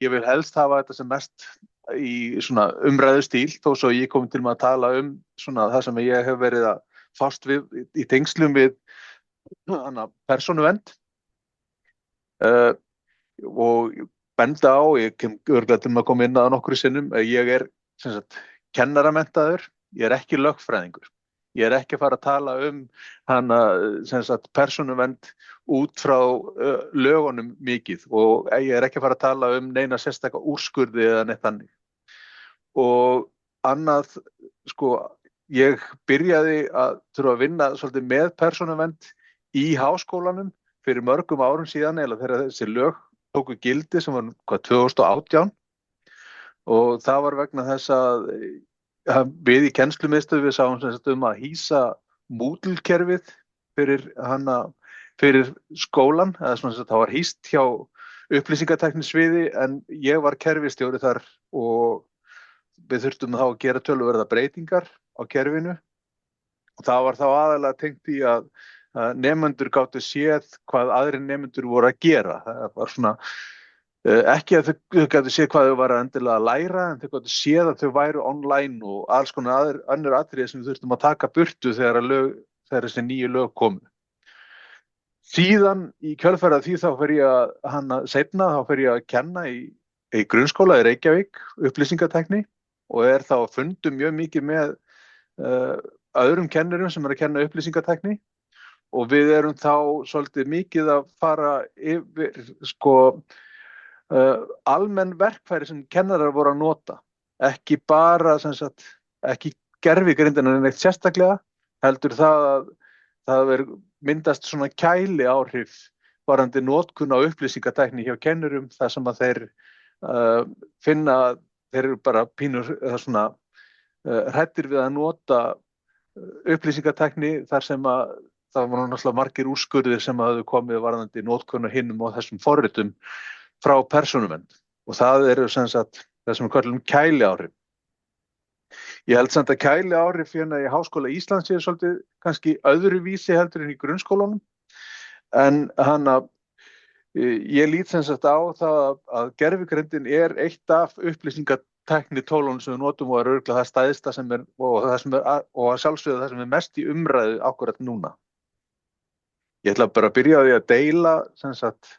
ég vil helst hafa þetta sem mest í svona umræðu stíl, þó svo ég komi til með að tala svona það sem ég hef verið að fást við í tengslum við persónuvernd og benda á, ég kem örugglega til að koma inn að nokkru sinnum, ég sem sagt kennaramenntaður, ég ekki lögfræðingur. Ég ekki að fara að tala sem sagt persónuvernd út frá lögunum mikið og ég ekki að fara að tala neina sérstaka úrskurði eða neitt þannig. Og annað, sko, ég byrjaði að þurfa að vinna svolítið með persónuvernd í háskólanum fyrir mörgum árum síðan, eða þegar þessi lög tóku gildi sem var 2018 og það var vegna þess að við í kennslumiðstöð við sáum sem sagt að hýsa Moodle-kerfið fyrir skólan, eða svona að það var hýst hjá upplýsingatæknisviði en ég var kerfistjóri þar og við þurftum þá að gera töluverða breytingar á kerfinu og það var þá aðalega tengt í að nemendur gátu séð hvað aðrir nemendur voru að gera. Það var svona ekki að þau gátu séð hvað þau var að endilega að læra en þau gátu séð að þau væru online og alls konar önnur atriði sem við þurftum að taka burtu þegar þessi nýju lög komu. Síðan í kjölfarið því þá fer ég að kenna í grunnskóla í Reykjavík, upplýsingatækni og þá að fundum mjög mikið með öðrum kennurum sem að kenna upplýsingatækni og við þá svolítið mikið að fara yfir almenn verkfæri sem kennarar voru að nota, ekki bara ekki gervigrindina neitt sérstaklega, heldur það að það myndast svona kæli áhrif varðandi notkun á upplýsingatækni hjá kennurum þar sem að þeir finna að þeir eru bara pínur svona hræddir við að nota upplýsingatækni þar sem að það var náttúrulega margir úrskurðir sem hafðu komið varðandi notkun á hinum og þessum forritum frá persónuvernd og það eru sem sagt það sem við köllum kæliáhrif. Ég held samt að kæliáhrif hérna í Háskóla Íslands séu svolítið kannski öðruvísi heldur en í grunnskólanum en ég lít sem sagt á það að gervigreindin eitt af upplýsingatækni tólunum sem við notum og örugglega það stæðsta sem og að sjálfsögðu það sem mest í umræðu akkurat núna. Ég ætla bara að byrja á því að deila sem sagt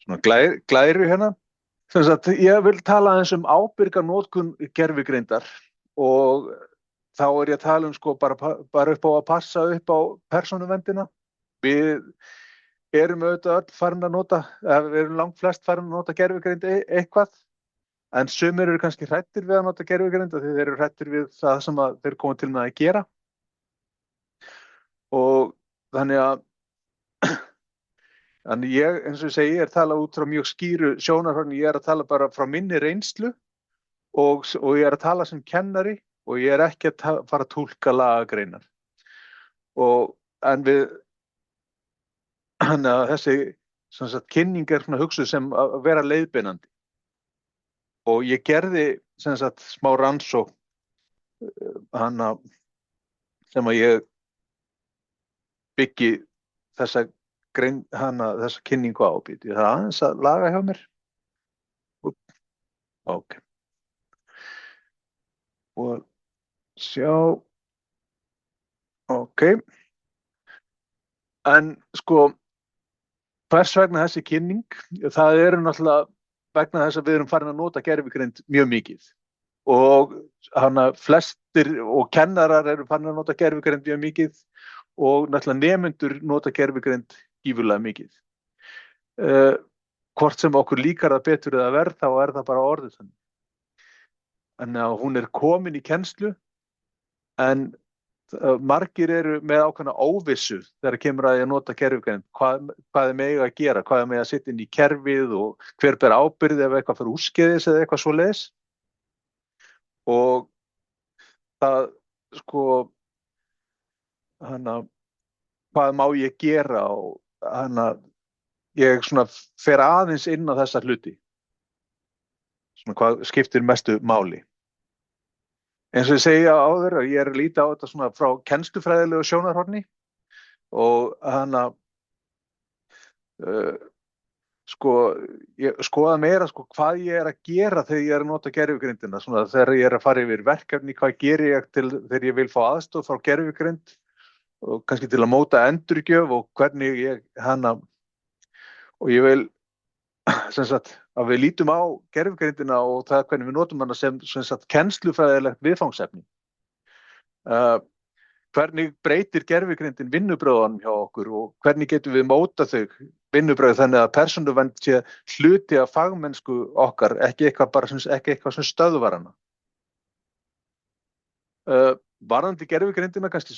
svona glæru hérna. Sem sagt, ég vil tala aðeins ábyrga notkun gervigreindar og þá ég að tala bara upp á að passa upp á persónuverndina. Við erum auðvitað öll farin að nota, við erum langflest farin að nota gervigreind eitthvað, en sumir eru kannski hræddir við að nota gervigreind því þeir eru hræddir við það sem þeir koma til með að gera. Og þannig ég, eins og ég segi, tala út frá mjög skýru sjónarhorni, ég að tala bara frá minni reynslu og ég að tala sem kennari og ég ekki að fara að túlka lagagreinar. En þessi kynning svona hugsuð sem að vera leiðbeinandi. Og ég gerði smá rannsókn sem að ég byggi þessa kynningu á. Ég þarf aðeins að laga hjá mér. Ok. Og sjá. Ok. En hvers vegna þessi kynning? Það eru náttúrulega vegna þess að við erum farin að nota gervigreind mjög mikið. Og flestir og kennarar eru farin að nota gervigreind mjög mikið og náttúrulega nemendur nota gervigreind gífurlega mikið. Hvort sem okkur líkar það betur eða verð, þá það bara orðið þannig. Þannig að hún komin í kennslu, en margir eru með ákveðna óvissu þegar kemur að nota gervigreind. Hvað mega að gera, hvað mega að setja inn í kerfið og hver ber ábyrgð ef eitthvað fyrir úrskeiðis eða eitthvað svoleiðis. Og það, hvað má ég gera og ég fer aðeins inn á þessa hluti. Hvað skiptir mestu máli. Eins og ég segja áður að ég að líta á þetta frá kennslufræðilegu sjónarhorni og uh, sko, ég skoða meira sko hvað ég að gera þegar ég að nota gervigreindina, svona þegar ég að fara yfir verkefni, hvað geri ég til þegar ég vil fá aðstoð frá gervigreind og kannski til að móta endurgjöf og hvernig ég og ég vil sem sagt að við lítum á gervigreindina og það hvernig við notum hana sem sagt kennslufræðilegt viðfangsefni. Hvernig breytir gervigreindin vinnubrögðunum hjá okkur og hvernig getum við mótað þau vinnubrögð þannig að persónuvernd sé hluti af fagmennsku okkar, ekki eitthvað sem stöðvar hana. Varðandi gervigreindina kannski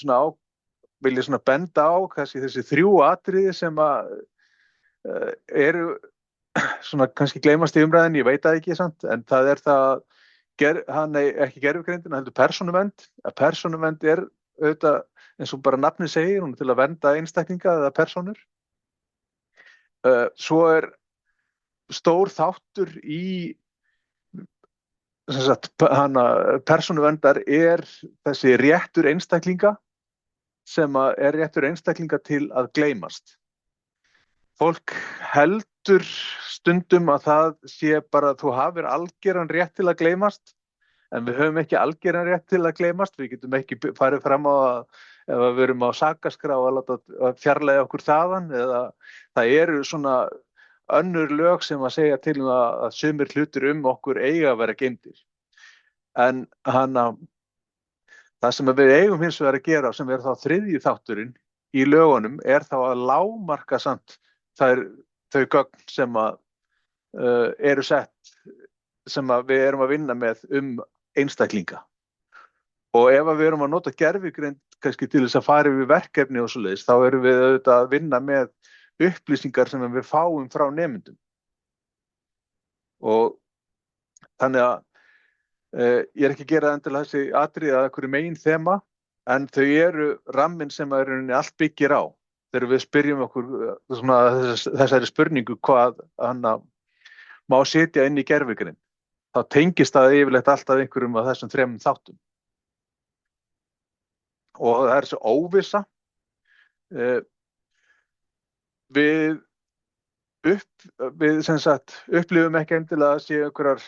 vil ég benda á kannski þessi 3 atriði sem eru kannski gleymast í umræðinni, ég veit það ekki samt, en það hann ekki gervigreindina heldur persónuvernd, að persónuvernd auðvitað, eins og bara nafnið segir, hún til að vernda einstaklinga eða persónur. Svo stór þáttur í persónuverndar þessi réttur einstaklinga sem réttur einstaklinga til að gleymast. Fólk heldur stundum að það sé bara að þú hafir algeran rétt til að gleymast, en við höfum ekki algeran rétt til að gleymast. Við getum ekki farið fram á að ef við erum á sakaskrá að láta fjarlægja okkur þaðan, eða það eru svona önnur lög sem að segja til að sumir hlutir okkur eiga að vera geymdir. En það sem við eigum hins vegar að gera, sem þá 3. þátturinn í lögunum, þá að lágmarka samt þau gögn sem eru sett, sem við erum að vinna með einstaklinga. Og ef við erum að nota gervigreind kannski til þess að fara yfir verkefni og svoleiðis, þá erum við auðvitað að vinna með upplýsingar sem við fáum frá nemendum. Og þannig að ég ekki að gera endilega þessi atriði að einhverju megin þema, en þau eru ramminn sem allt byggir á. Þegar við spyrjum okkur þessari spurningu hvað má setja inn í gervigreind, þá tengist það yfirleitt alltaf einhverjum af þessum 3 þáttum. Og það þessi óvissa. Við upplifum ekki endilega að sé einhverjar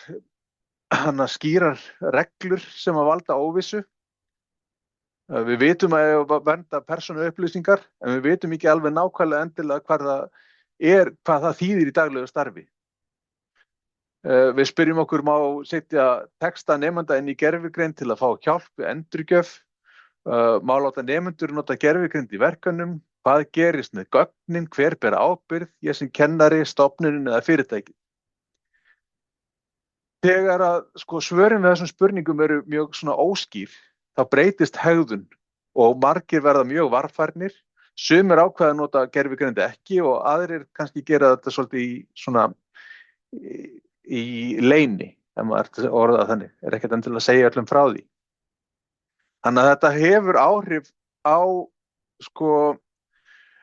skýrar reglur sem að valda óvissu. Við vitum að vernda persónuupplýsingar, en við vitum ekki alveg nákvæmlega endilega hvað það þýðir í daglegu starfi. Við spyrjum okkur, má setja texta nemenda inn í gervigreind til að fá hjálp við endurgjöf, má láta nemendur nota gervigreind í verkefnum, hvað gerist með gögnin, hver ber ábyrgð, ég sem kennari, stofnunin eða fyrirtæki. Þegar svörin við þessum spurningum eru mjög óskýr, þá breytist hegðun og margir verða mjög varfærnir. Sumir ákveða að nota gervigreind ekki og aðrir kannski gera þetta svolítið í leyni, ef maður orðað þannig, ekkert endilega að segja öllum frá því. Þannig að þetta hefur áhrif á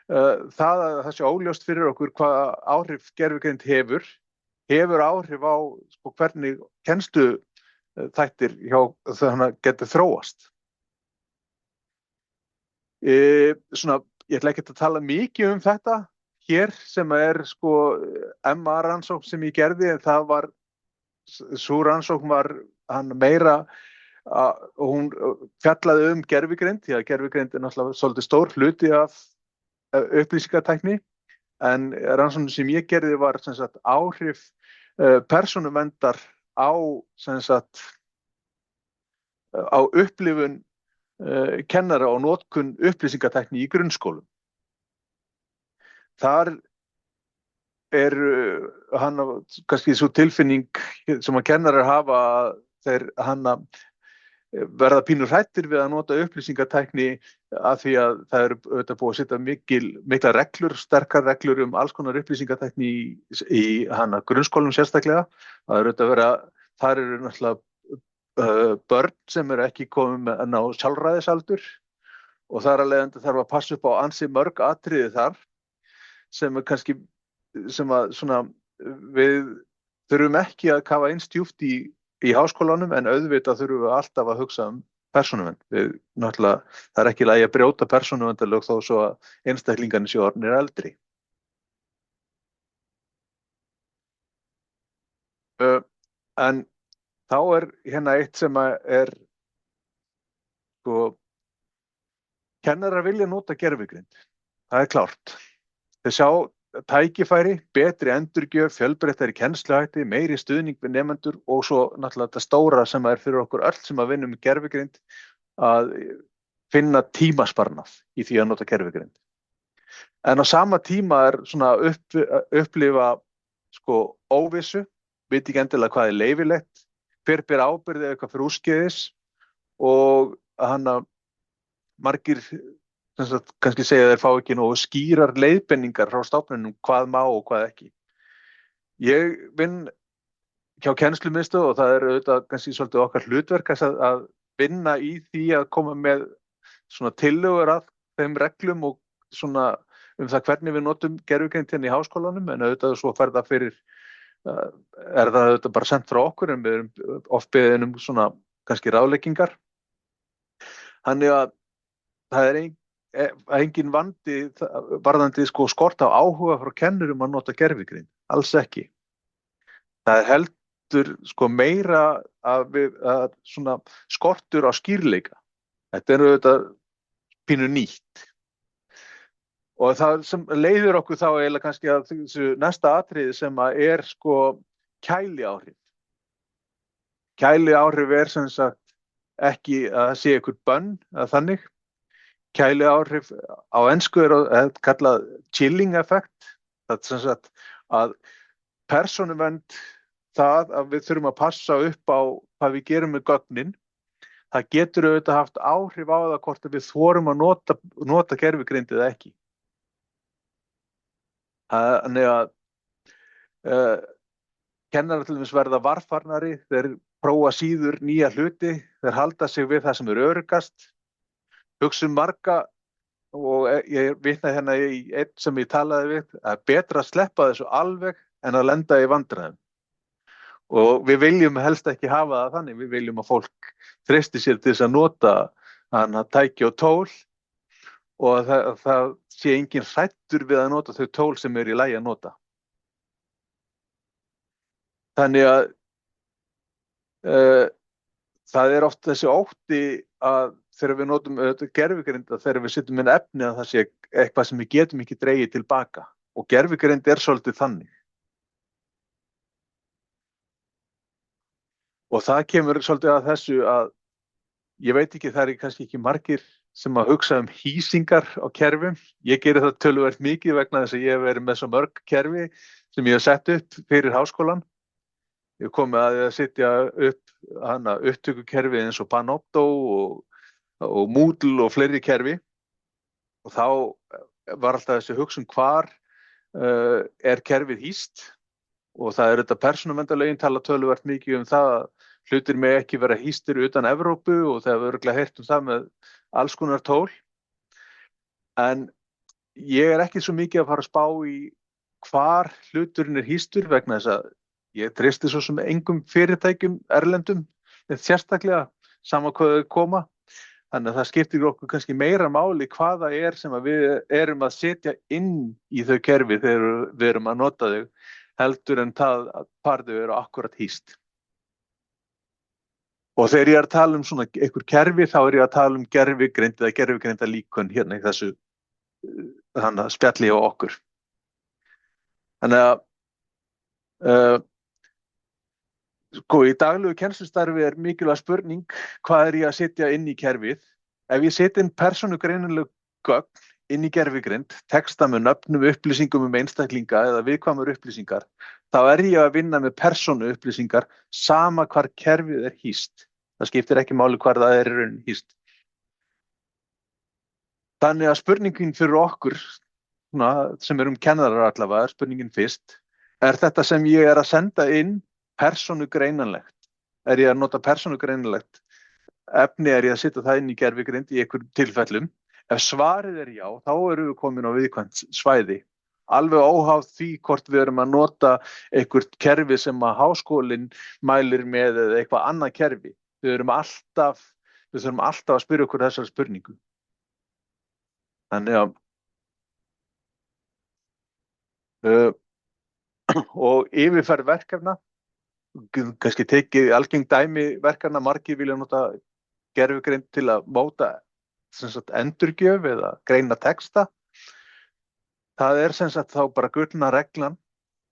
það að það sé óljóst fyrir okkur hvað áhrif gervigreind hefur áhrif á hvernig kennsluþættir getur þróast. Ég ætla ekki að tala mikið þetta hér, sem MA-rannsókn sem ég gerði, en sú rannsókn var meira, hún fjallaði gervigreind, því að gervigreind náttúrulega svolítið stór hluti af upplýsingatækni, en rannsóknin sem ég gerði var áhrif persónuverndar á upplifun kennara og notkun upplýsingatækni í grunnskólum. Þar kannski svo tilfinning sem að kennarar hafa, þeir verða pínur hrættir við að nota upplýsingatækni af því að það eru auðvitað búið að setja mikla reglur, sterkar reglur alls konar upplýsingatækni í grunnskólum sérstaklega. Þar eru náttúrulega börn sem eru ekki komin með ná sjálfræðisaldur og þar af leiðandi þarf að passa upp á ansi mörg atriði þar sem kannski við þurfum ekki að kafa eins djúpt í háskólanum, en auðvitað þurfum við alltaf að hugsa persónuvernd. Það er ekki í lagi að brjóta persónuverndarlög þó svo að einstaklingarnir séu orðnir eldri. Uh, en þá hérna eitt sem er, sko, kennarar vilja nota gervigreind. Það er klárt. Þeir sjá tækifæri, betri endurgjöf, fjölbreyttari kennsluhætti, meiri stuðning við nemendur og svo náttúrulega þetta stóra sem er fyrir okkur öll sem að vinna með gervigreind, að finna tímasparnað í því að nota gervigreind. En á sama tíma er svona upplifa sko óvissu, veit ekki endilega hvað er leyfilegt, hver ber ábyrgð eða eitthvað fyrir úrskeiðis, og margir kannski segja að þeir fá ekki nógu skýrar leiðbeiningar frá stofnunum hvað má og hvað ekki. Ég vinn hjá kennslumiðstöð og það er auðvitað kannski svolítið okkar hlutverk að vinna í því að koma með svona tillögur að þeim reglum og svona það hvernig við notum gervigreind hérna í háskólanum, en auðvitað svo fer það fyrir, er það auðvitað bara sent frá okkur, en við erum oft beðin svona kannski ráðleggingar. Þannig að það er engin vandi varðandi sko skort á áhuga frá kennurum að nota gervigreind, alls ekki. Það er heldur sko meira að svona skortur á skýrleika. Þetta er auðvitað pínu nýtt. Og það sem leiðir okkur þá eiginlega kannski að þessu næsta atriði sem er sko kæliáhrif. Kæliáhrif er sem sagt ekki að það sé einhver bönn að þannig. Kæliáhrif á ensku er kallað chilling effect. Það er sem sagt að persónuvernd, það að við þurfum að passa upp á hvað við gerum með gögnin, það getur auðvitað haft áhrif á það hvort við þorum að nota gervigreind eða ekki. Þannig að kennarar til dæmis verða varfarnari, þeir prófa síður nýja hluti, þeir halda sig við það sem er öruggast, hugsa marga, og ég vitna hérna í einn sem ég talaði við, að betra að sleppa þessu alveg en að lenda í vandræðum. Og við viljum helst ekki hafa það þannig, við viljum að fólk treysti sér til þess að nota tæki og tól, og það sé engin hræddur við að nota þau tól sem í lagi að nota. Þannig að það er oft þessi ótti að þegar við notum gervigreind, þegar við setjum inn efni, að það sé eitthvað sem við getum ekki dregið tilbaka, og gervigreind er svolítið þannig. Og það kemur svolítið að þessu að ég veit ekki, það er kannski ekki margir sem að hugsa hýsingar á kerfum. Ég geri það töluvert mikið vegna þess að ég hef verið með svo mörg kerfi sem ég hef sett upp fyrir háskólan. Ég hef komið að setja upp upptökukerfi eins og Panopto og Moodle og fleiri kerfi, og þá var alltaf þessi hugsun hvar er kerfið hýst, og það þetta persónuverndarlögin tala töluvert mikið það að hlutir með ekki vera hýstir utan Evrópu, og það hefur örugglega heyrt það með alls konar tól. En ég er ekki svo mikið að fara að spá í hvar hluturinn er hýstur, vegna þess að ég treysti svo sem engum fyrirtækjum erlendum, sérstaklega sama hvað þau koma. Þannig að það skiptir okkur kannski meira máli hvað það sem við erum að setja inn í þau kerfi þegar við erum að nota þau, heldur en það að hvar þau eru akkurat hýst. Og þegar ég að tala svona einhver kerfi, þá ég að tala gervigreind eða gervigreindarlíkön hérna í þessu spjalli á okkur. Þannig að sko, í daglegu kennslustarfi er mikilvæg spurning, hvað ég að setja inn í kerfið? Ef ég setja inn persónugreinanleg gögn inn í gervigreind, texta með nöfnum, upplýsingum einstaklinga eða viðkvæmar upplýsingar, þá ég að vinna með persónu upplýsingar sama hvar kerfið hýst. Það skiptir ekki máli hvar það í rauninni hýst. Þannig að spurningin fyrir okkur, sem erum kennarar allavega, spurningin fyrst, þetta sem ég að senda inn persónugreinanlegt? Ég að nota persónugreinanlegt efni, ég að setja það inn í gervigreind í einhverjum tilfellum? Ef svarið já, þá erum við komin á viðkvæmt svæði. Alveg óháð því hvort við erum að nota einhvert kerfi sem að háskólinn mælir með eða eitthvað annað kerfi. Við þurfum alltaf að spyrja okkur þessar spurningu. Þannig að og yfirferð verkefna. kannski tekið algeng dæmi verkefna, margir vilja nota gervigreind til að móta sem sagt endurgjöf eða greina texta. Það er sem sagt þá bara gullna reglan,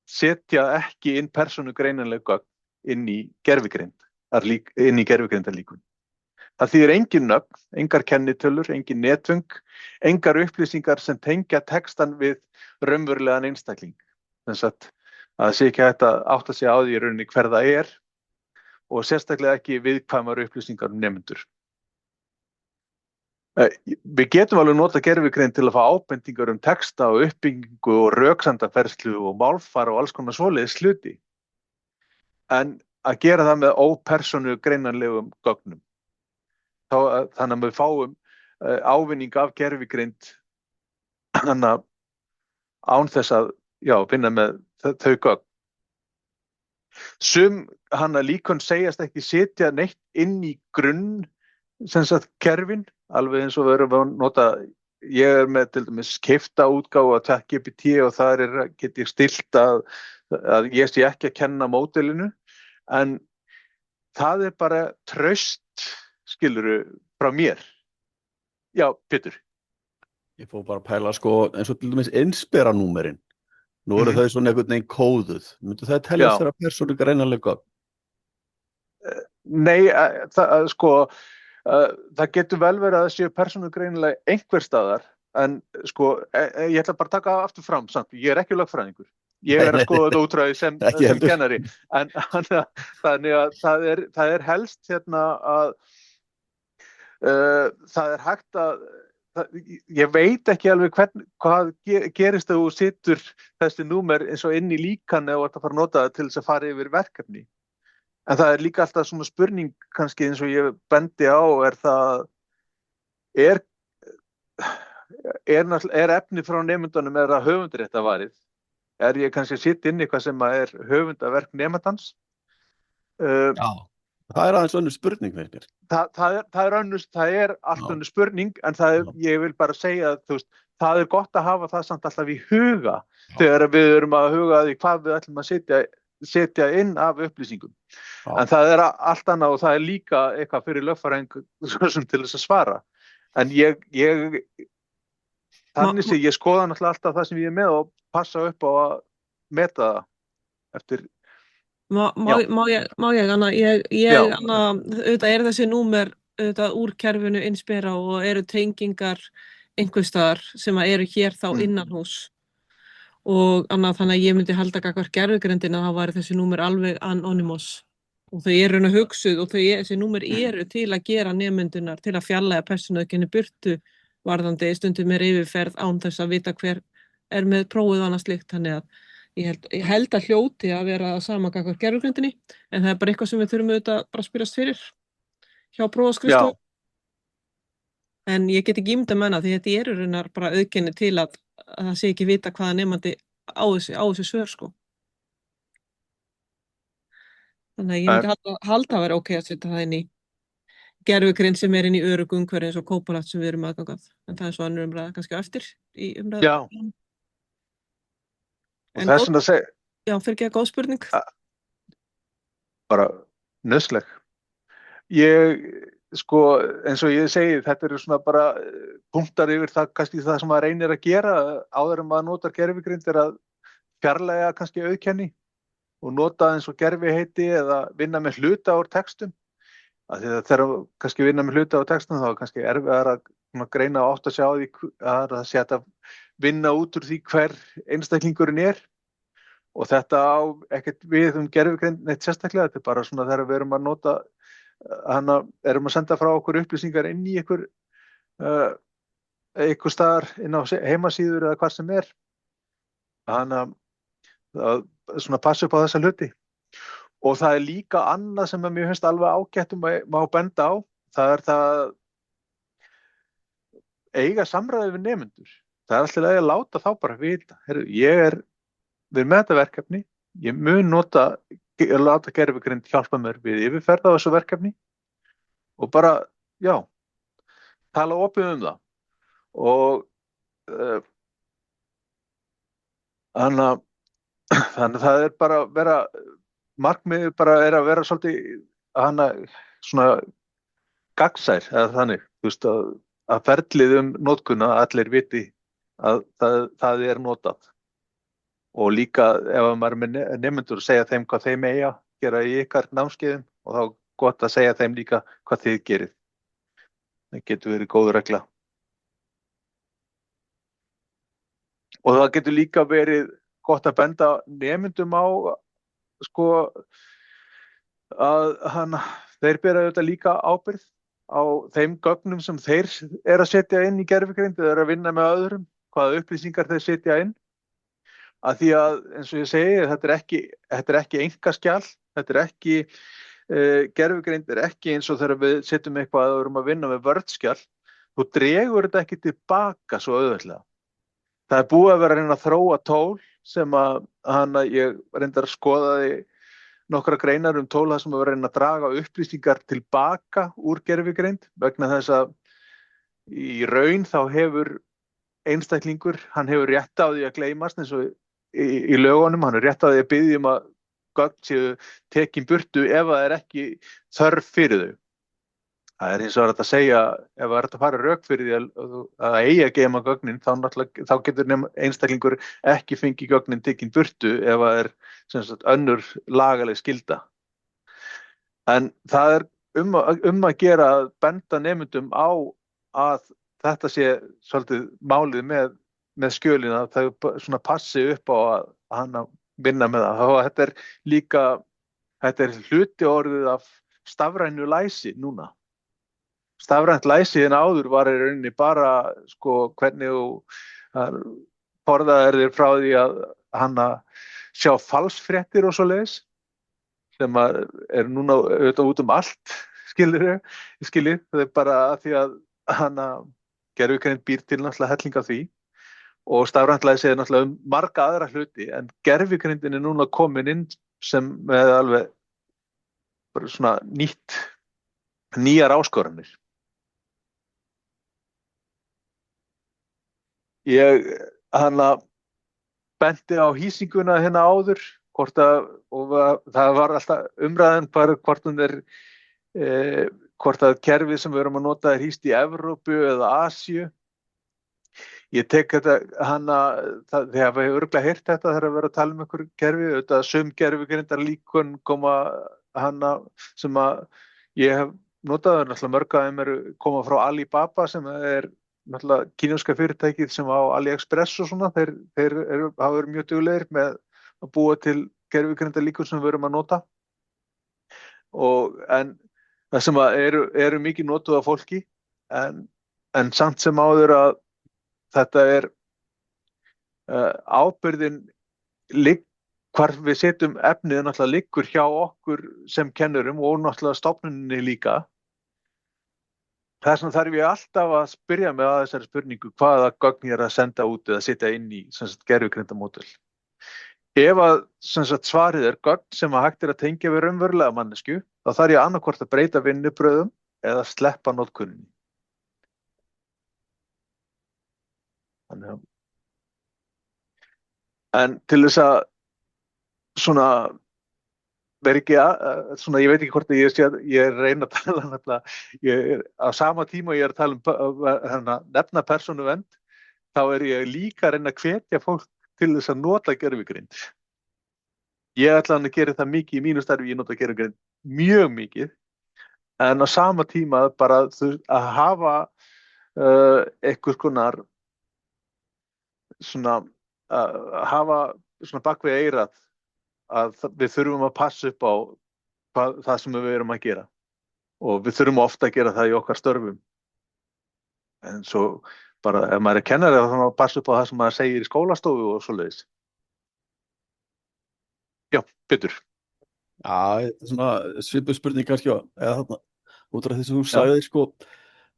setja ekki inn persónugreinanleg gögn inn í gervigreindarlíkun. Það þýðir engin nöfn, engar kennitölur, engin netföng, engar upplýsingar sem tengja textan við raunverulegan einstakling. Þess að það sé ekki hægt að átta sig á því í rauninni hver það er og sérstaklega ekki viðkvæmar upplýsingar nemendur. Við getum alveg nota gervigreind til að fá ábendingar texta og uppbyggingu og röksemdaferðslu og málfar og alls konar svoleiðis hluti. En að gera það með ópersónugreinanlegum gögnum. Þannig að við fáum ávinning af gervigreind án þess að vinna með þau gögn. Sum líkön segjast ekki setja neitt inn í grunn kerfin, alveg eins og við erum að nota, ég er með til dæmis keypta útgáfu af ChatGPT og þar get ég stillt að ég sé ekki að kenna módelinu, en það er bara traust, skilurðu, frá mér. Já, Pétur. Ég fór bara að pæla eins og til dæmis innspiranúmerin. Nú eru þau svona einhvern veginn kóðuð. Myndu það teljast þeirra persónugreinanleg gögn? Nei, það getur vel verið að það séu persónugreinanleg einhver staðar, en ég ætla bara að taka aftur fram samt, ég er ekki lögfræðingur. Ég er að skoða þetta útræði sem kennari, en þannig að það er helst að það er hægt að ég veit ekki alveg hvað gerist þegar þú situr þessi númer eins og inn í líkan eða þú ert að fara að nota það til þess að fara yfir verkefni. En það er líka alltaf svona spurning kannski eins og ég bendi á er efni frá nemendunum er það höfundaréttarvarið? Er ég kannski að sitja inn í eitthvað sem er höfundaverk nemandans? Já. Það er aðeins önnur spurning, veist mér. Það er allt önnur spurning, en ég vil bara segja að það er gott að hafa það samt alltaf í huga þegar við erum að huga því hvað við ætlum að setja inn af upplýsingum. Já. En það er allt annað og það er líka eitthvað fyrir lögfræðing til þess að svara. En þannig sem ég skoða náttúrulega alltaf það sem ég er með og passa upp á að meta það eftir. Má ég, Anna, auðvitað er þessi númer auðvitað úr kerfinu innspera og eru tengingar einhvers staðar sem eru hér þá innan hús og annað, þannig að ég myndi halda gagnvart gervigreindin að það væri þessi númer alveg anonymous og þau eru hugsuð og þessi númer eru til að gera nemendunar til að fjarlæga persónuauðkenni burtu varðandi stundum með yfirferð án þess að vita hver er með prófið og annað slíkt, þannig að ég held að hljóti að vera sama gagnvart gervigreindinni, en það er bara eitthvað sem við þurfum auðvitað bara að spyrjast fyrir hjá prófaskrifstofu. En ég get ekki ímyndað með því þetta eru raunar bara auðkenni til að það sé ekki vita hvaða nemandi á þessi svör, Þannig að ég myndi halda að vera ok að setja það inn í gervigreind sem er inn í öruggu umhverfi eins og Copilot sem við erum aðgangað. En það er svo önnur umræða kannski á eftir í umræðu. Já. Og þess að segja. Já, fyrir ekki að góð spurning. Bara nöðsleg. Eins og ég segi, þetta eru svona bara punktar yfir það, kannski það sem maður reynir að gera áður en maður notar gervigreind er að fjarlæga kannski auðkenni og nota eins og gerviheiti eða vinna með hluta úr textum. Þegar kannski vinna með hluta úr textum þá er kannski erfiðar að greina og átt að sjá því að það sé að vinna út úr því hver einstaklingurinn er og þetta á ekkert við gervigreind neitt sérstaklega, þetta er bara svona þegar við erum að nota erum að senda frá okkur upplýsingar inn í einhver staðar inn á heimasíður eða hvað sem er. Þannig að svona passa upp á þessa hluti. Og það er líka annað sem mér finnst alveg ágætt má benda á, það er það eiga samræði við nemendur. Það er alltaf að láta þá bara vita. Heyrðu, við erum með þetta verkefni, ég mun láta gervigreind hjálpa mér við yfirferð á þessu verkefni og bara, tala opið það. Og þannig að það er bara að vera markmiðið bara að vera svolítið svona gagnsær, eða þannig, þú veist, að ferlið notkuna allir viti að það notað. Og líka ef maður er með nemendur að segja þeim hvað þeim eiga gera í ykkar námskeiðum og þá gott að segja þeim líka hvað þið gerið. Það getur verið góð regla. Og það getur líka verið gott að benda nemendum á sko að þeir bera auðvitað líka ábyrgð á þeim gögnum sem þeir að setja inn í gervigreind eða að vinna með öðrum, hvaða upplýsingar þeir setja inn. Að því að, eins og ég segi, þetta er ekki einkaskjal, þetta er ekki, gervigreind er ekki eins og þegar við setjum eitthvað að vinna með Word-skjal, þú dregur þetta ekki tilbaka svo auðveldlega. Það er búið að vera að reyna að þróa tól sem ég reyndar að skoðaði nokkra greinar tól sem að vera að reyna að draga upplýsingar tilbaka úr gervigreind vegna þess að í raun þá hefur einstaklingur, hann hefur rétt á því að gleymast eins og í lögunum, hann er rétt á því að biðja að gögn séu tekin burtu ef það er ekki þörf fyrir þau. Það er hins vegar hægt að segja, ef það er hægt að fara rök fyrir því að eigi að geyma gögnin, þá getur einstaklingur ekki fengið gögnin tekin burtu ef það er sem sagt önnur lagaleg skylda. En það er að gera að benda nemendum á að þetta sé svolítið málið með skjölin að það svona passi upp á að hann vinna með það. Þetta er líka, þetta er hluti orðið af stafrænu læsi núna. Stafrænt læsi áður var í rauninni bara sko hvernig þú forðaðir þér frá því að sjá falsfréttir og svoleiðis sem er núna auðvitað út allt, skiljið. Það er bara að því að gervigreind býr til náttúrulega helling af því og stafrænt læsi náttúrulega marga aðra hluti en gervigreindin er núna komin inn sem með alveg bara svona nýjar áskoranir. Ég benti á hýsinguna hérna áður og það var alltaf umræðan hvort að kerfið sem við erum að nota er hýst í Evrópu eða Asíu. Ég tek þetta þið hafa örugglega heyrt þetta þegar að vera að tala einhver kerfi, auðvitað sum gervigreindar líkön koma sem að ég hef notað, náttúrulega mörg af þeim koma frá Alibaba sem er náttúrulega kínverska fyrirtækið sem á AliExpress og svona, þeir hafa verið mjög duglegir með að búa til gervigreinda líkön sem við erum að nota. En það sem eru mikið notuð af fólki, en samt sem áður að þetta er ábyrgðin hvar við setjum efnið náttúrulega liggur hjá okkur sem kennurum og náttúrulega stofnuninni líka. Þess vegna þarf ég alltaf að spyrja mig að þessari spurningu hvaða gögn ég að senda út eða setja inn í gervigrindamódel. Ef að svarið er gögn sem hægt að tengja við raunverulega mannesku, þá þarf ég annaðhvort að breyta vinnubrögðum eða sleppa notkuninni. En til þess að svona verð ekki ég veit ekki hvort ég reyna að tala nefnilega, á sama tíma ég að tala nefna persónuvernd, þá ég líka að reyna að hvetja fólk til þess að nota gervigreind. Ég ætla að gera það mikið í mínu starfi, ég nota gervigreind mjög mikið, en á sama tíma bara að hafa einhvers konar svona að hafa svona bak við eyrað að við þurfum að passa upp á það sem við erum að gera og við þurfum ofta að gera það í okkar störfum. En svo bara ef maður er kennari þá þarf maður að passa upp á það sem maður segir í skólastofu og svoleiðis. Já, Pétur. Já, svona svipuð spurning kannski eða þarna út af því sem þú sagðir sko,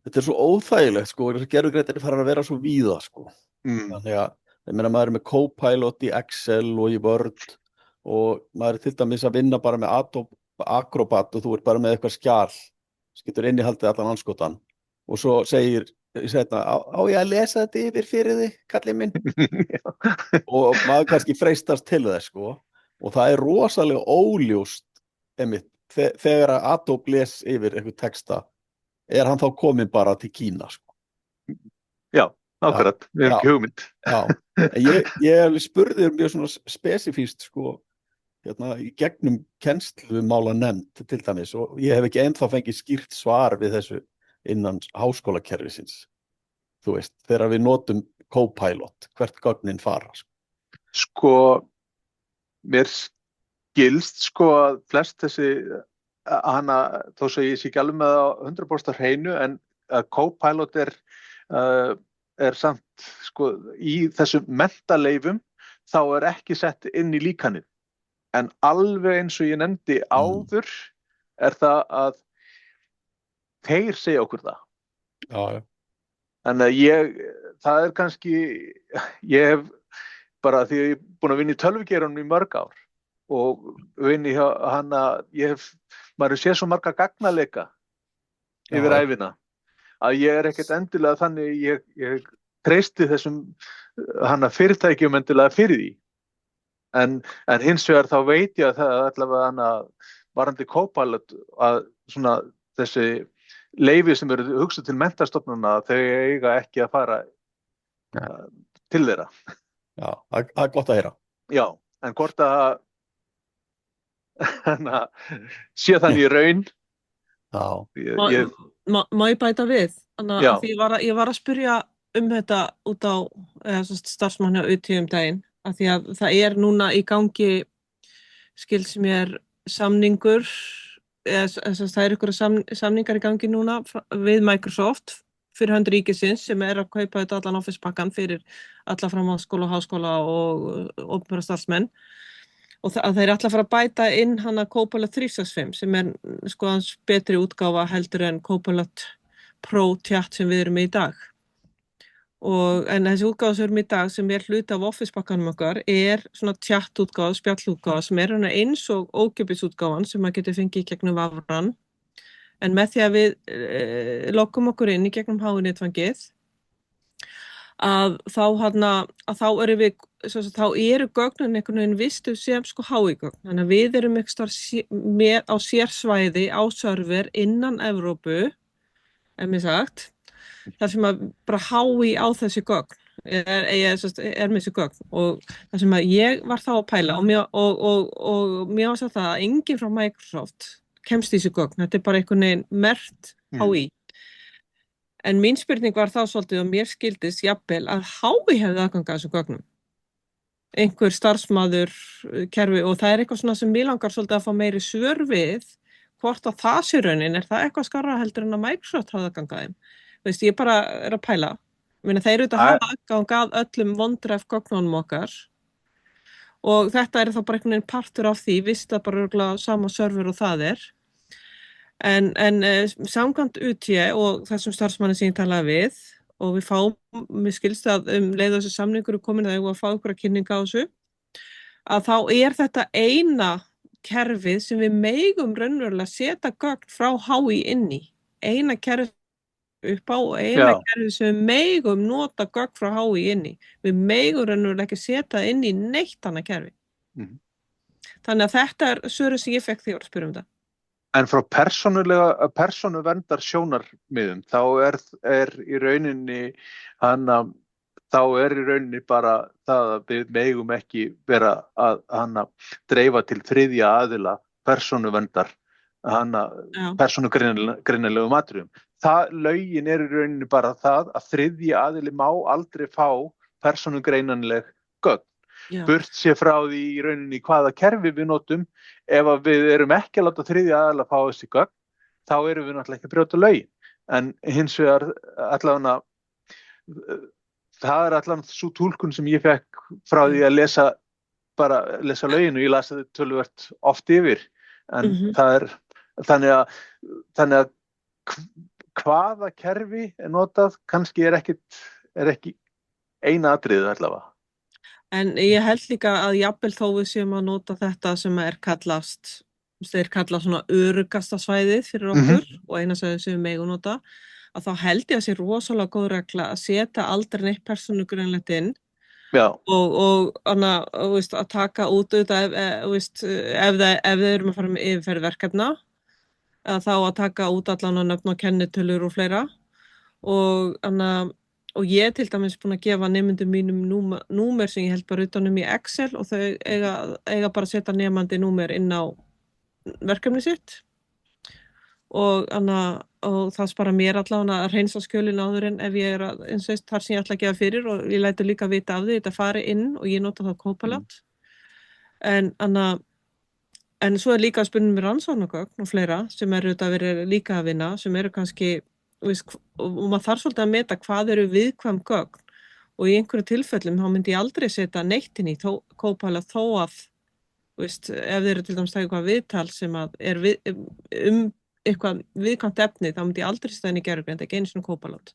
þetta er svo óþægilegt sko, gervigreind farin að vera svo víða sko. Þannig að ég meina maður er með Copilot í Excel og í Word og maður er til dæmis að vinna bara með Acrobat og þú bara með eitthvað skjal sem getur innihaldið allan andskotann og svo segir á ég að lesa þetta yfir fyrir þig, kallinn minn og maður kannski freistast til þess sko og það rosalega óljóst einmitt, þegar að Adobe les yfir einhver texta hann þá komin bara til Kína sko. Já, akkurat, við erum ekki hugmynd. Já, ég spurði mjög svona spesifíst sko, hérna, í gegnum kennslumála nefnd til dæmis og ég hef ekki ennþá fengið skýrt svar við þessu innan háskólakerfisins. Þú veist, þegar við notum Copilot, hvert gögnin fara. Sko, mér skilst sko að flest þessi, þó svo ég sé ekki alveg með það 100% hreinu, en að Copilot samt sko í þessum menntaleifum þá ekki sett inn í líkanið. En alveg eins og ég nefndi áður það að þeir segja okkur það. Já. En það kannski, ég hef bara því að ég búin að vinna í tölvugeiranum í mörg ár og vinna í hana, maður séð svo marga gagnaleika yfir ævina að ég ekkert endilega þannig, ég treysti þessum fyrirtækjum endilega fyrir því. En hins vegar þá veit ég að það allavega varandi Copilot að svona þessi leyfi sem eru hugsað til menntastofnana, þau eiga ekki að fara til þeirra. Já, það gott að heyra. Já, en hvort að sé þannig í raun. Já. Má ég bæta við? Því ég var að spyrja þetta út á starfsmanni á UT daginn, af því að það núna í gangi skils mér samningur, það einhverja samningar í gangi núna við Microsoft fyrir hönd ríkisins sem að kaupa þetta allan Office-pakkan fyrir alla framhaldsskóla, háskóla og opinbera starfsmenn og þeir ætla að fara að bæta inn hana Copilot 365 sem sko betri útgáfa heldur en Copilot Pro chat sem við erum í dag. En þessi útgáfa sem við erum í dag sem hluti af Office-pakkanum okkar svona chat-útgáfa, spjallútgáfa sem eins og ókeypisútgáfan sem maður getur fengið í gegnum vafran. En með því að við loggum okkur inn í gegnum HI-netfangið að þá eru gögnin einhvern veginn vistuð sem sko HI-gögn. Þannig að við erum á sérsvæði á server innan Evrópu, mér sagt, þar sem að bara HI á þessi gögn með þessi gögn og þar sem að ég var þá að pæla og mér var sagt það að enginn frá Microsoft kemst í þessi gögn, þetta bara einhvern veginn merkt HI. En mín spurning var þá svolítið og mér skildist jafnvel að HI hefði aðgang að þessum gögnum. Einhver starfsmaður kerfi og það eitthvað svona sem mér langar svolítið að fá meiri svör við hvort að það sé raunin, þetta eitthvað skárra heldur en að Microsoft hafði aðgang að þeim. Veist, ég bara að pæla. Þeir eru hafa aðgang að öllum OneDrive gögnunum okkar og þetta þá bara einhvern veginn partur af því, vist að bara örugglega sama server og það En samkvæmt UT og þessum starfsmanni sem ég talaði við og við mér skilst að leið þessi samningur komin að fá einhverja kynninga á þessu, að þá þetta eina kerfið sem við megum raunverulega setja gögn frá HI inn í. Eina kerfið upp á og eina kerfið sem við megum nota gögn frá HI inn í. Við megum raunverulega ekki setja inn í neitt annað kerfi. Þannig að þetta svörin sem ég fekk þegar að spyrja það. En frá persónuverndar sjónarmiðum, þá í rauninni bara það að við megum ekki vera að dreifa til þriðja aðila persónuverndar persónugreinanlegum atriðum. Lögin í rauninni bara það að þriðja aðili má aldrei fá persónugreinanleg gögn. Burt sé frá því í rauninni hvaða kerfi við notum, ef við erum ekki að láta þriðja aðila fá þessi gögn, þá erum við náttúrulega ekki að brjóta lögin. En hins vegar allavega, það allavega sú túlkun sem ég fekk frá því að lesa lögin og ég las þetta töluvert oft yfir. En þannig að hvaða kerfi notað kannski ekki eina atriðið allavega. En ég held líka að jafnvel þó við séum að nota þetta sem þeir kalla svona öruggasta svæðið fyrir okkur og eina svæðið sem við megum nota, að þá held ég að sé rosalega góð regla að setja aldrei neitt persónugreinanlegt inn og að taka út auðvitað ef við erum að fara með yfirferð verkefna þá að taka út allan að nöfn og kennitölur og fleira og ég til dæmis búin að gefa nemendum mínum númer sem ég held bara utanum í Excel og þau eiga bara að setja nemandi númer inn á verkefni sitt og það spara mér allavega að hreinsa skjölin áður en ef ég eins og þar sem ég ætla að gefa fyrir og ég lætur líka vita af því, þetta fari inn og ég nota það Copilot en svo líka spurningin með rannsóknargögn og fleira sem auðvitað verið líka að vinna sem eru kannski og maður þarf svolítið að meta hvað eru viðkvæm gögn og í einhverju tilfellum þá myndi ég aldrei setja neitt inn í Copilot þó að ef þeir eru til dæmis það eitthvað viðtal sem að eitthvað viðkvæmt efni þá myndi ég aldrei setja inn í gervigreind, ekki einu sinni Copilot.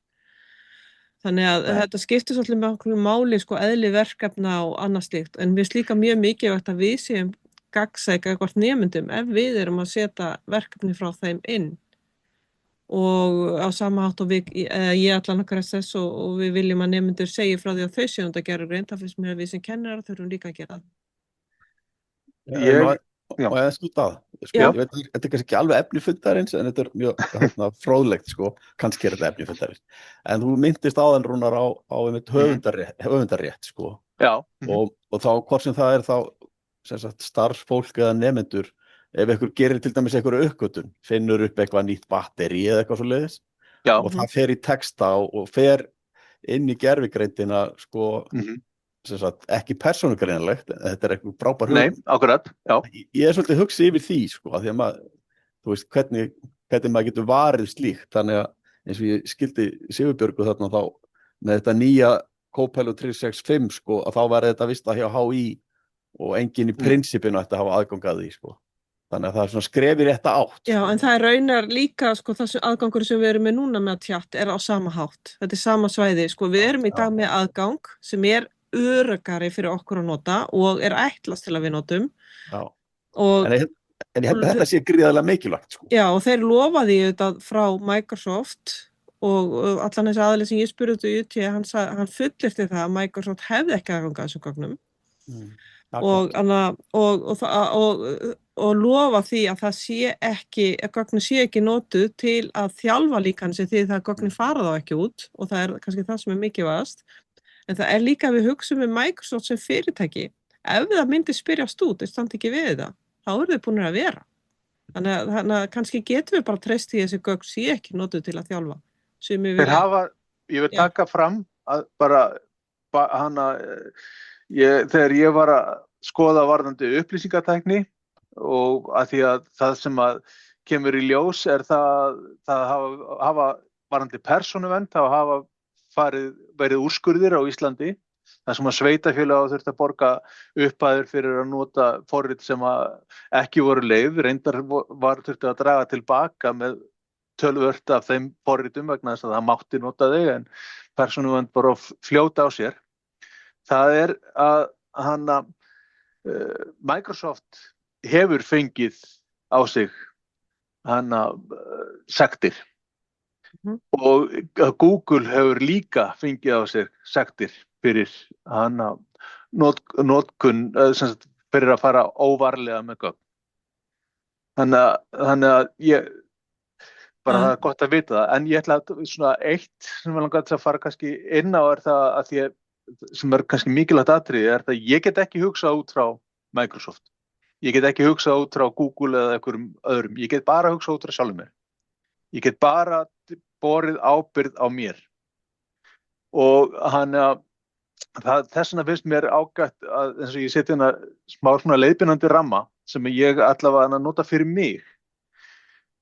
Þannig að þetta skiptir svolítið með okkur máli eðli verkefna og annað slíkt en við líka mjög mikilvægt að við séum gagnsæ gagnvart nemendum ef við erum að setja verkefni frá þeim inn og á sama hátt og ég allan okkar SS og við viljum að nemendur segi frá því að þau séu að gera greint, það finnst mér að við sem kennarar þurfum líka að gera það. Og eða skúta ég veit, þetta kannski ekki alveg efnifundarins en þetta mjög fróðlegt kannski þetta efnifundarins en þú myndist áðan Rúnar á höfundarrétt og þá hvort sem það þá sem sagt starfsfólk eða nemendur ef einhver gerir til dæmis einhverju uppgötvun finnur upp eitthvað nýtt batteri eða eitthvað svoleiðis og það fer í texta og fer inn í gervigreindina sem sagt, ekki persónugreinanlegt, þetta eitthvað frábær hugmynd. Nei, akkurat, já. Ég svolítið hugsi yfir því, af því að maður, þú veist, hvernig maður getur varið slíkt, þannig að eins og ég skildi Sigurbjörgu þarna þá með þetta nýja Copilot 365, að þá var þetta vist að hjá HÍ og enginn í prinsipinu ætti að hafa aðgang að því, Þannig að það svona skref í rétta átt. Já, en það raunar líka, þessu aðgangur sem við erum með núna með chat á sama hátt. Þetta sama svæði, við erum í dag með aðgang sem öruggari fyrir okkur að nota og ætlast til að við notum. Já. En ég held að þetta sé gríðarlega mikilvægt. Já, og þeir lofa því frá Microsoft og allan þessi aðili sem ég spurði út í UT, hann fullyrti það að Microsoft hefði ekki aðgang að þessum gögnum. Og lofa því að það gögnin sé ekki notuð til að þjálfa líkan sig því það gögnin fara þá ekki út og það kannski það sem mikilvægast. En það líka að við hugsum með Microsoft sem fyrirtæki. Ef það myndi spyrjast út, standi ekki við það, þá þau búin að vera. Þannig að kannski getum við bara treyst í þessi gögn sé ekki notuð til að þjálfa. Ég vil taka fram að þegar ég var að skoða varðandi upplýsingatækni og að því að það sem að kemur í ljós það hafa varðandi persónuvernd, þá hafa verið úrskurðir á Íslandi þar sem að sveitarfélög þurfti að borga upphæðir fyrir að nota forrit sem að ekki voru leyfð, reyndar þurfti að draga tilbaka með töluvert af þeim forritum vegna þess að það mátti nota þau en persónuvernd bara fljóta á sér. Það að Microsoft hefur fengið á sig sektir. Og Google hefur líka fengið á sig sektir fyrir notkun fyrir að fara óvarlega með gögn. Þannig að ég bara það gott að vita það, en ég ætla að svona eitt sem ég langar til að fara kannski inn á það að því sem kannski mikilvægt atriði það ég get ekki hugsað út frá Microsoft. Ég get ekki hugsað út frá Google eða einhverjum öðrum. Ég get bara hugsað út frá sjálfum mér. Ég get bara borið ábyrgð á mér. Og þess vegna finnst mér ágætt að eins og ég seti hérna smá svona leiðbeinandi ramma sem ég allavega nota fyrir mig.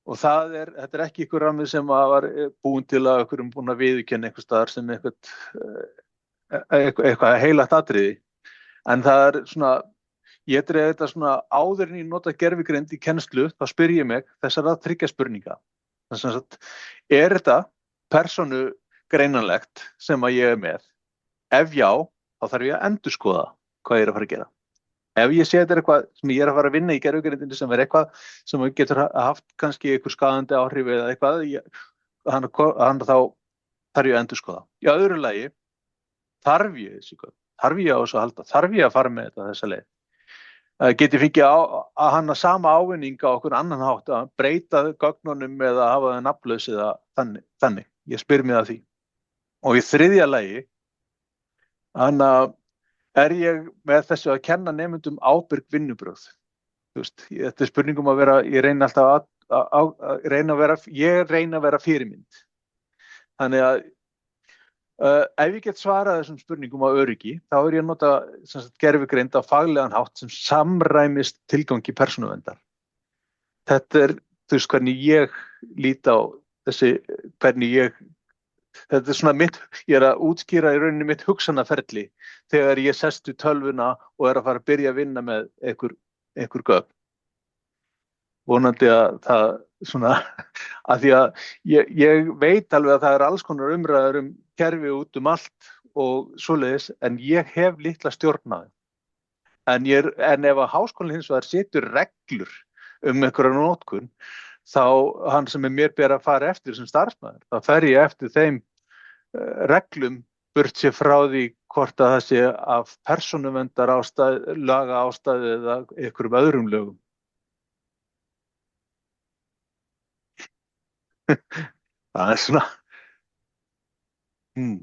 Og þetta er ekki einhver rammi sem var búin til að einhverjum búin að viðurkenna einhvers staðar sem eitthvað heilagt atriði. En það svona, ég dreif þetta svona áður en ég nota gervigreind í kennslu, þá spyr ég mig þessara 3 spurninga. Þess að þetta persónugreinanlegt sem að ég með? Ef já, þá þarf ég að endurskoða hvað ég er að fara að gera. Ef ég sé þetta eitthvað sem ég er að fara að vinna í gervigreindinni sem eitthvað sem getur haft kannski einhver skaðandi áhrif eða eitthvað, þá þarf ég að endurskoða. Í öðru lagi þarf ég þessi gögn. Þarf ég á þessu að halda? Þarf ég að fara með þetta þessa leið? Get ég fengið að hanna sama ávinning á okkur annan hátt að breyta gögnunum eða hafa það nafnlaus eða þannig. Ég spyr mig að því. Og í þriðja lagi, ég með þessu að kenna nemendum ábyrg vinnubrögð. Þetta spurningum að vera, ég reyna alltaf ég reyna að vera fyrirmynd. Þannig að ef ég get svarað þessum spurningum á öryggi, þá ég að nota gervigreind á faglegan hátt sem samræmist tilgangi persónuverndar. Þetta hvernig ég lít á þetta svona ég að útskýra í rauninni mitt hugsanaferli þegar ég sest við tölvuna og að fara að byrja að vinna með einhver gögn. Vonandi að það svona, að því að ég veit alveg að það alls konar umræður kerfi út allt og svoleiðis, en ég hef litla stjórn á þeim. En ef að háskólinn hins vegar setur reglur einhverja notkun, þá hann sem mér ber að fara eftir sem starfsmaður, þá fer ég eftir þeim reglum burt sér frá því hvort að það sé af persónuverndar laga ástæðu eða einhverjum öðrum lögum. Það svona. En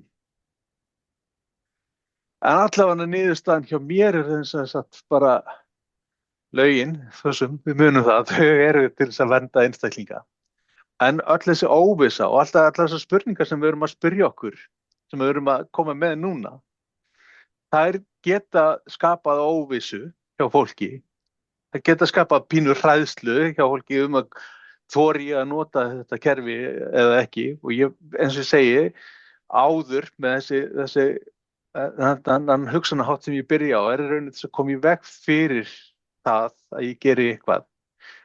allavega niðurstaðan hjá mér þess að bara lögin, við munum það, þau eru til þess að vernda einstaklinga. En öll þessi óvissa og alltaf þessar spurningar sem við erum að spyrja okkur, sem við erum að koma með núna, þær geta skapað óvissu hjá fólki. Það geta skapað pínur hræðslu hjá fólki að þori ég að nota þetta kerfi eða ekki. Og eins og ég segi, áður með þessi hugsanahátt sem ég byrja á, raunin þess að koma í veg fyrir það að ég geri eitthvað.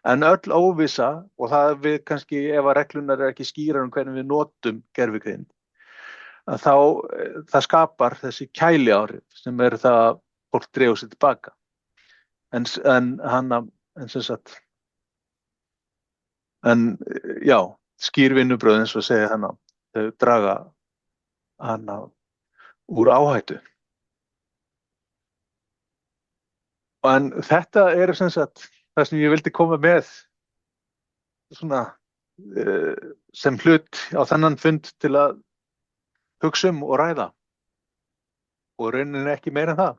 En öll óvissa, og það við kannski, ef að reglunar ekki skýrar hvernig við notum gervigreind, þá það skapar þessi kæliáhrif sem það að fólk dregur sér tilbaka. En sem sagt, já, skýr vinnubrögð eins og segja þau draga úr áhættu. En þetta sem sagt það sem ég vildi koma með svona sem hlut á þennan fund til að hugsa og ræða. Og rauninni ekki meira en það.